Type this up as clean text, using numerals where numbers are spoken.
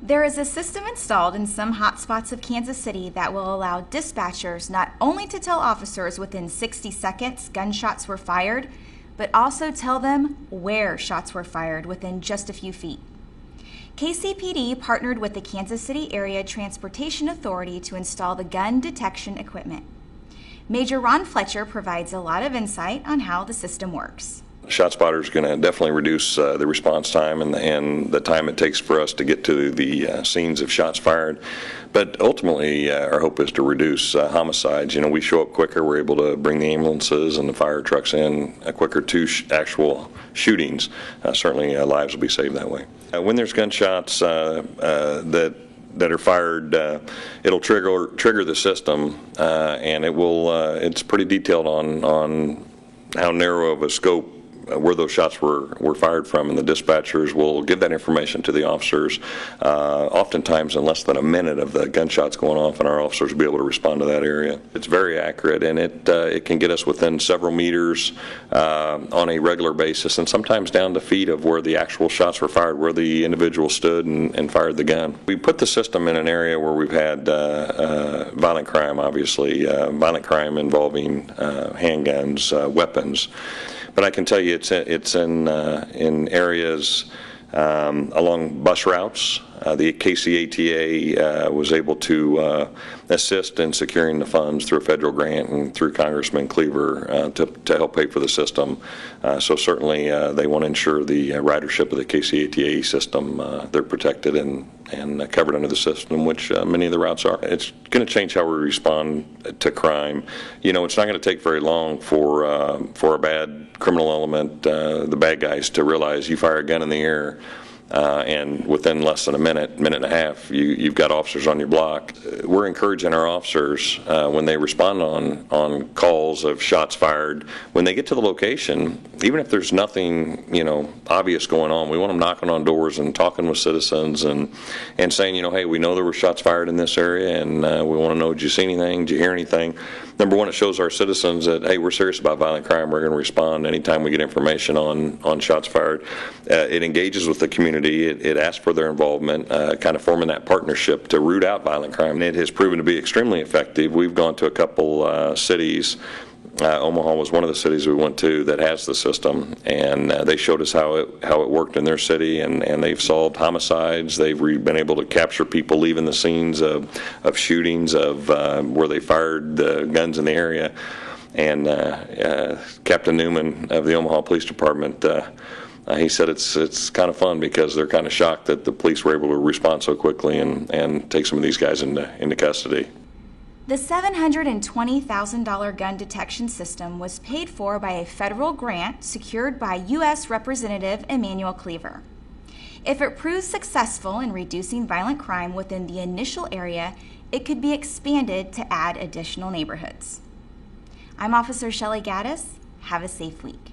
There is a system installed in some hotspots of Kansas City that will allow dispatchers not only to tell officers within 60 seconds gunshots were fired, but also tell them where shots were fired within just a few feet. KCPD partnered with the Kansas City Area Transportation Authority to install the gun detection equipment. Major Ron Fletcher provides a lot of insight on how the system works. ShotSpotter is going to definitely reduce the response time and the time it takes for us to get to the scenes of shots fired. But ultimately, our hope is to reduce homicides. You know, we show up quicker. We're able to bring the ambulances and the fire trucks in quicker to actual shootings. Certainly, lives will be saved that way. When there's gunshots that are fired, it'll trigger the system, and it will. It's pretty detailed on how narrow of a scope where those shots were fired from, and the dispatchers will give that information to the officers, oftentimes in less than a minute of the gunshots going off, and our officers will be able to respond to that area. It's very accurate, and it can get us within several meters on a regular basis, and sometimes down to feet of where the actual shots were fired, where the individual stood and fired the gun. We put the system in an area where we've had violent crime, obviously, violent crime involving handguns, weapons. But I can tell you it's in areas along bus routes. The KCATA was able to assist in securing the funds through a federal grant and through Congressman Cleaver to help pay for the system. So certainly they want to ensure the ridership of the KCATA system. They're protected and covered under the system, which many of the routes are. It's going to change how we respond to crime. You know, it's not going to take very long for a bad criminal element, the bad guys, to realize you fire a gun in the air, and within less than a minute and a half, you've got officers on your block. We're encouraging our officers when they respond on calls of shots fired, when they get to the location, even if there's nothing obvious going on, we want them knocking on doors and talking with citizens and saying, hey, we know there were shots fired in this area, and we want to know, did you see anything? Did you hear anything? Number one, it shows our citizens that, hey, we're serious about violent crime. We're going to respond anytime we get information on shots fired. It engages with the community. It asks for their involvement, kind of forming that partnership to root out violent crime. And it has proven to be extremely effective. We've gone to a couple cities. Omaha was one of the cities we went to that has the system, and they showed us how it worked in their city, and they've solved homicides. They've been able to capture people leaving the scenes of shootings of where they fired the guns in the area. And Captain Newman of the Omaha Police Department, he said it's kind of fun because they're kind of shocked that the police were able to respond so quickly and take some of these guys into custody. The $720,000 gun detection system was paid for by a federal grant secured by U.S. Representative Emanuel Cleaver. If it proves successful in reducing violent crime within the initial area, it could be expanded to add additional neighborhoods. I'm Officer Shelley Gaddis. Have a safe week.